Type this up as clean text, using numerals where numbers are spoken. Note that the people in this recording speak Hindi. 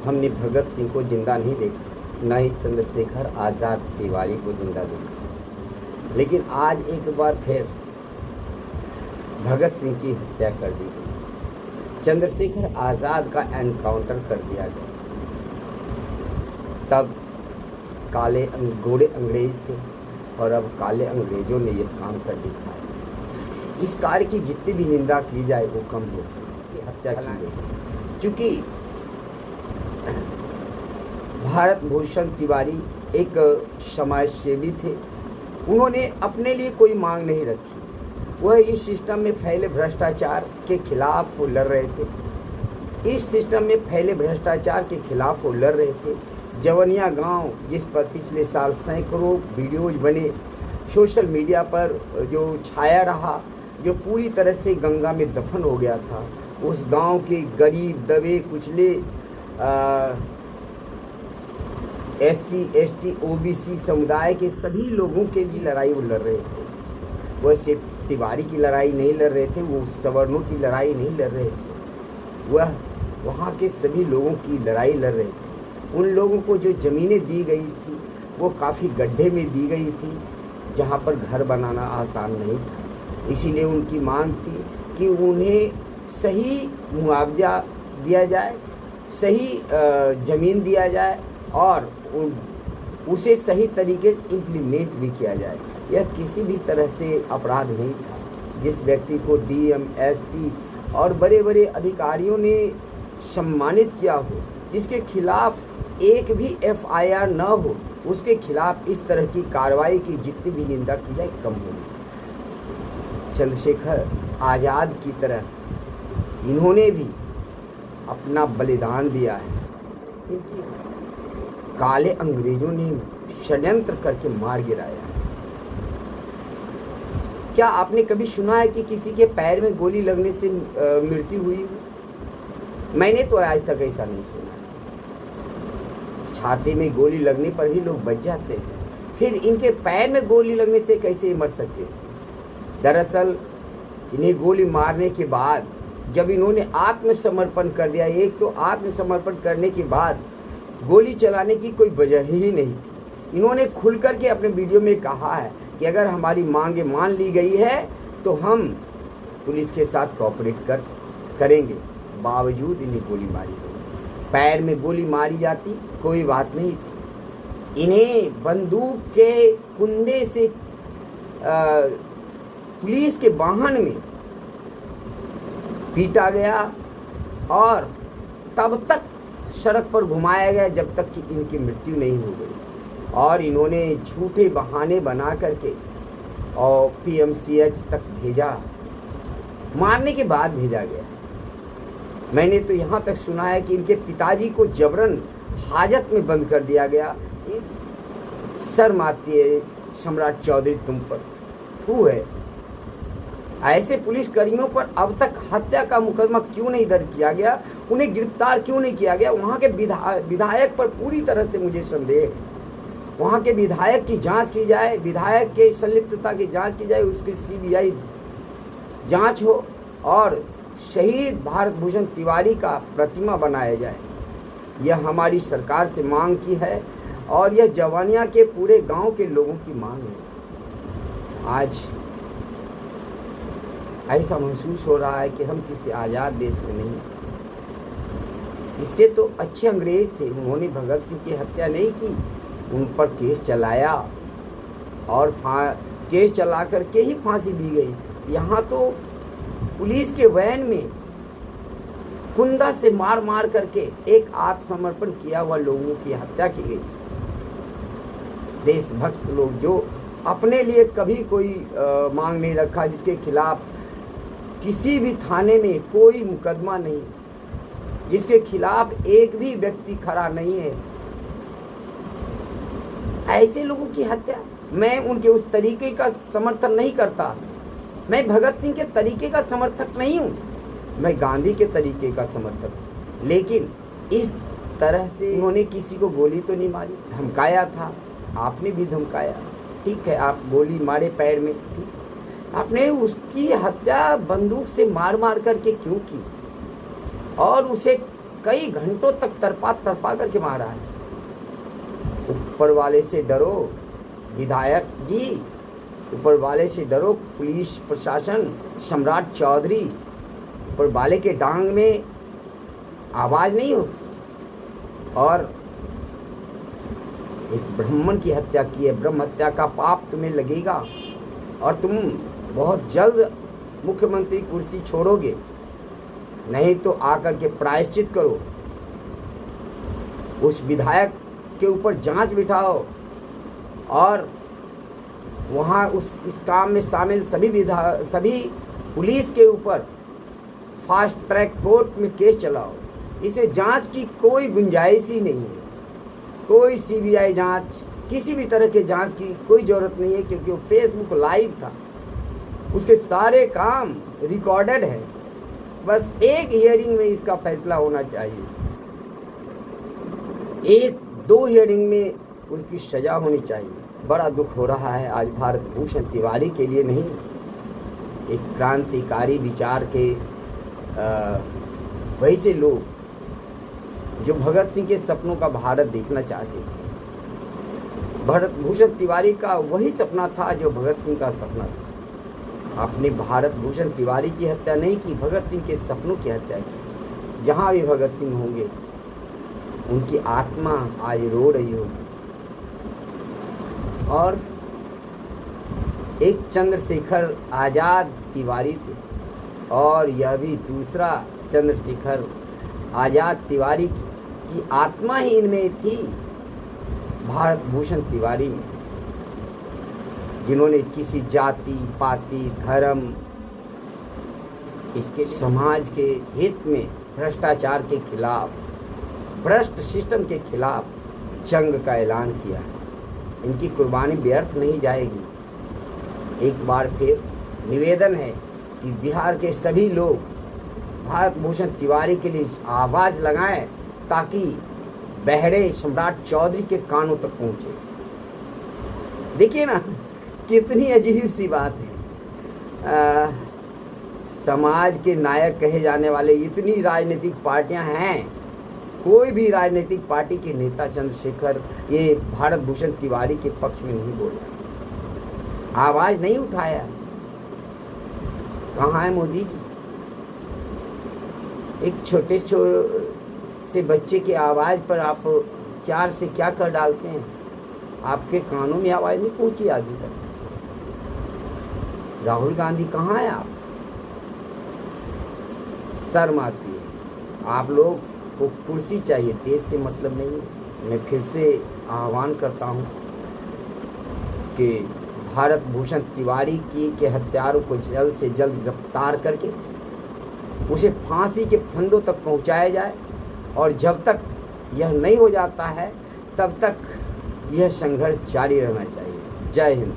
हमने भगत सिंह को जिंदा नहीं देखा, न ही चंद्रशेखर आज़ाद तिवारी को जिंदा देखा, लेकिन आज एक बार फिर भगत सिंह की हत्या कर दी गई, चंद्रशेखर आज़ाद का एनकाउंटर कर दिया गया। तब काले गोरे अंग्रेज थे और अब काले अंग्रेजों ने यह काम कर दिखाया। इस कार्य की जितनी भी निंदा की जाए वो कम होगी। हत्या की गई है, चूँकि भारत भूषण तिवारी एक समाजसेवी थे, उन्होंने अपने लिए कोई मांग नहीं रखी। वह इस सिस्टम में फैले भ्रष्टाचार के खिलाफ वो लड़ रहे थे। इस सिस्टम में फैले भ्रष्टाचार के खिलाफ वो लड़ रहे थे। जवनिया गांव, जिस पर पिछले साल सैकड़ों वीडियोज बने, सोशल मीडिया पर जो छाया रहा, जो पूरी तरह से गंगा में दफन हो गया था, उस गांव के गरीब दबे कुचले SC ST OBC समुदाय के सभी लोगों के लिए लड़ाई वो लड़ रहे थे। वह सिर्फ तिवारी की लड़ाई नहीं लड़ रहे थे, वो सवर्णों की लड़ाई नहीं लड़ रहे थे, वह वहाँ के सभी लोगों की लड़ाई लड़ रहे थे। उन लोगों को जो ज़मीनें दी गई थी वो काफ़ी गड्ढे में दी गई थी, जहाँ पर घर बनाना आसान नहीं था। इसीलिए उनकी मांग थी कि उन्हें सही मुआवजा दिया जाए, सही ज़मीन दिया जाए और उसे सही तरीके से इम्प्लीमेंट भी किया जाए। यह किसी भी तरह से अपराध नहीं था। जिस व्यक्ति को DM SP और बड़े बड़े अधिकारियों ने सम्मानित किया हो, जिसके खिलाफ एक भी FIR न हो, उसके खिलाफ इस तरह की कार्रवाई की जितनी भी निंदा की जाए कम होगी। चंद्रशेखर आज़ाद की तरह इन्होंने भी अपना बलिदान दिया है। इनकी काले अंग्रेजों ने षड्यंत्र करके मार गिराया है। क्या आपने कभी सुना है कि किसी के पैर में गोली लगने से मृत्यु हुई? मैंने तो आज तक ऐसा नहीं सुना है। छाती में गोली लगने पर भी लोग बच जाते हैं, फिर इनके पैर में गोली लगने से कैसे मर सकते थे? दरअसल इन्हें गोली मारने के बाद जब इन्होंने आत्मसमर्पण कर दिया, एक तो आत्मसमर्पण करने के बाद गोली चलाने की कोई वजह ही नहीं थी। इन्होंने खुल कर के अपने वीडियो में कहा है कि अगर हमारी मांगे मान ली गई है तो हम पुलिस के साथ कोऑपरेट करेंगे। बावजूद इन्हें गोली मारी गई। पैर में गोली मारी जाती कोई बात नहीं थी, इन्हें बंदूक के कुंदे से पुलिस के वाहन में पीटा गया और तब तक सड़क पर घुमाया गया जब तक कि इनकी मृत्यु नहीं हो गई। और इन्होंने झूठे बहाने बना करके और PMCH तक भेजा, मारने के बाद भेजा गया। मैंने तो यहाँ तक सुना है कि इनके पिताजी को जबरन हाजत में बंद कर दिया गया। शर्म आती है सम्राट चौधरी, तुम पर थू है। ऐसे पुलिसकर्मियों पर अब तक हत्या का मुकदमा क्यों नहीं दर्ज किया गया? उन्हें गिरफ्तार क्यों नहीं किया गया? वहाँ के विधायक पर पूरी तरह से मुझे संदेह है। वहाँ के विधायक की जांच की जाए, विधायक के संलिप्तता की जांच की जाए, उसकी CBI जांच हो और शहीद भारत भूषण तिवारी का प्रतिमा बनाया जाए। यह हमारी सरकार से मांग की है और यह जवानिया के पूरे गांव के लोगों की मांग है। आज ऐसा महसूस हो रहा है कि हम किसी आज़ाद देश में नहीं। इससे तो अच्छे अंग्रेज थे, उन्होंने भगत सिंह की हत्या नहीं की, उन पर केस चलाया और केस चला करके ही फांसी दी गई। यहाँ तो पुलिस के वैन में कुंदा से मार मार करके एक आत्मसमर्पण किया हुआ लोगों की हत्या की गई। देशभक्त लोग जो अपने लिए कभी कोई मांग नहीं रखा, जिसके खिलाफ किसी भी थाने में कोई मुकदमा नहीं, जिसके खिलाफ एक भी व्यक्ति खड़ा नहीं है, ऐसे लोगों की हत्या। मैं उनके उस तरीके का समर्थन नहीं करता। मैं भगत सिंह के तरीके का समर्थक नहीं हूँ, मैं गांधी के तरीके का समर्थक हूँ। लेकिन इस तरह से उन्होंने किसी को गोली तो नहीं मारी, धमकाया था। आपने भी धमकाया, ठीक है, आप गोली मारे पैर में, ठीक, आपने उसकी हत्या बंदूक से मार मार करके क्यों की? और उसे कई घंटों तक तड़पा तड़पा करके मारा है। ऊपर वाले से डरो विधायक जी, ऊपर वाले से डरो पुलिस प्रशासन, सम्राट चौधरी। ऊपर वाले के डांग में आवाज़ नहीं होती। और एक ब्राह्मण की हत्या की है, ब्रह्म हत्या का पाप तुम्हें लगेगा और तुम बहुत जल्द मुख्यमंत्री कुर्सी छोड़ोगे, नहीं तो आकर के प्रायश्चित करो। उस विधायक के ऊपर जांच बिठाओ और वहाँ इस काम में शामिल सभी पुलिस के ऊपर फास्ट ट्रैक कोर्ट में केस चलाओ। इसमें जांच की कोई गुंजाइश ही नहीं है, कोई सीबीआई जांच, किसी भी तरह के जांच की कोई ज़रूरत नहीं है, क्योंकि वो फेसबुक लाइव था, उसके सारे काम रिकॉर्डेड है। बस एक हियरिंग में इसका फैसला होना चाहिए, 1-2 हियरिंग में उसकी सज़ा होनी चाहिए। बड़ा दुख हो रहा है आज भारत भूषण तिवारी के लिए नहीं, एक क्रांतिकारी विचार के वैसे लोग जो भगत सिंह के सपनों का भारत देखना चाहते थे। भारत भूषण तिवारी का वही सपना था जो भगत सिंह का सपना था। आपने भारत भूषण तिवारी की हत्या नहीं की, भगत सिंह के सपनों की हत्या की। जहाँ भी भगत सिंह होंगे उनकी आत्मा आज रो रही होगी। और एक चंद्रशेखर आज़ाद तिवारी थे और यह भी दूसरा चंद्रशेखर आज़ाद तिवारी की आत्मा ही इनमें थी, भारत भूषण तिवारी में, जिन्होंने किसी जाति पाति धर्म इसके समाज के हित में भ्रष्टाचार के खिलाफ, भ्रष्ट सिस्टम के खिलाफ जंग का ऐलान किया। इनकी कुर्बानी व्यर्थ नहीं जाएगी। एक बार फिर निवेदन है कि बिहार के सभी लोग भारत भूषण तिवारी के लिए आवाज़ लगाएं ताकि बहरे सम्राट चौधरी के कानों तक पहुँचे। देखिए ना कितनी अजीब सी बात है। समाज के नायक कहे जाने वाले इतनी राजनीतिक पार्टियां हैं, कोई भी राजनीतिक पार्टी के नेता चंद्रशेखर ये भारत भूषण तिवारी के पक्ष में नहीं बोला, आवाज़ नहीं उठाया। कहाँ है मोदी जी? एक छोटे से बच्चे की आवाज़ पर आप क्या से क्या कर डालते हैं? आपके कानों में आवाज़ नहीं पहुंची अभी तक। राहुल गांधी कहाँ है आप? शर्म आती है। आप लोग को कुर्सी चाहिए, देश से मतलब नहीं है। मैं फिर से आह्वान करता हूँ कि भारत भूषण तिवारी के हत्यारों को जल्द से जल्द गिरफ्तार करके उसे फांसी के फंदों तक पहुँचाया जाए, और जब तक यह नहीं हो जाता है तब तक यह संघर्ष जारी रहना चाहिए। जय हिंद।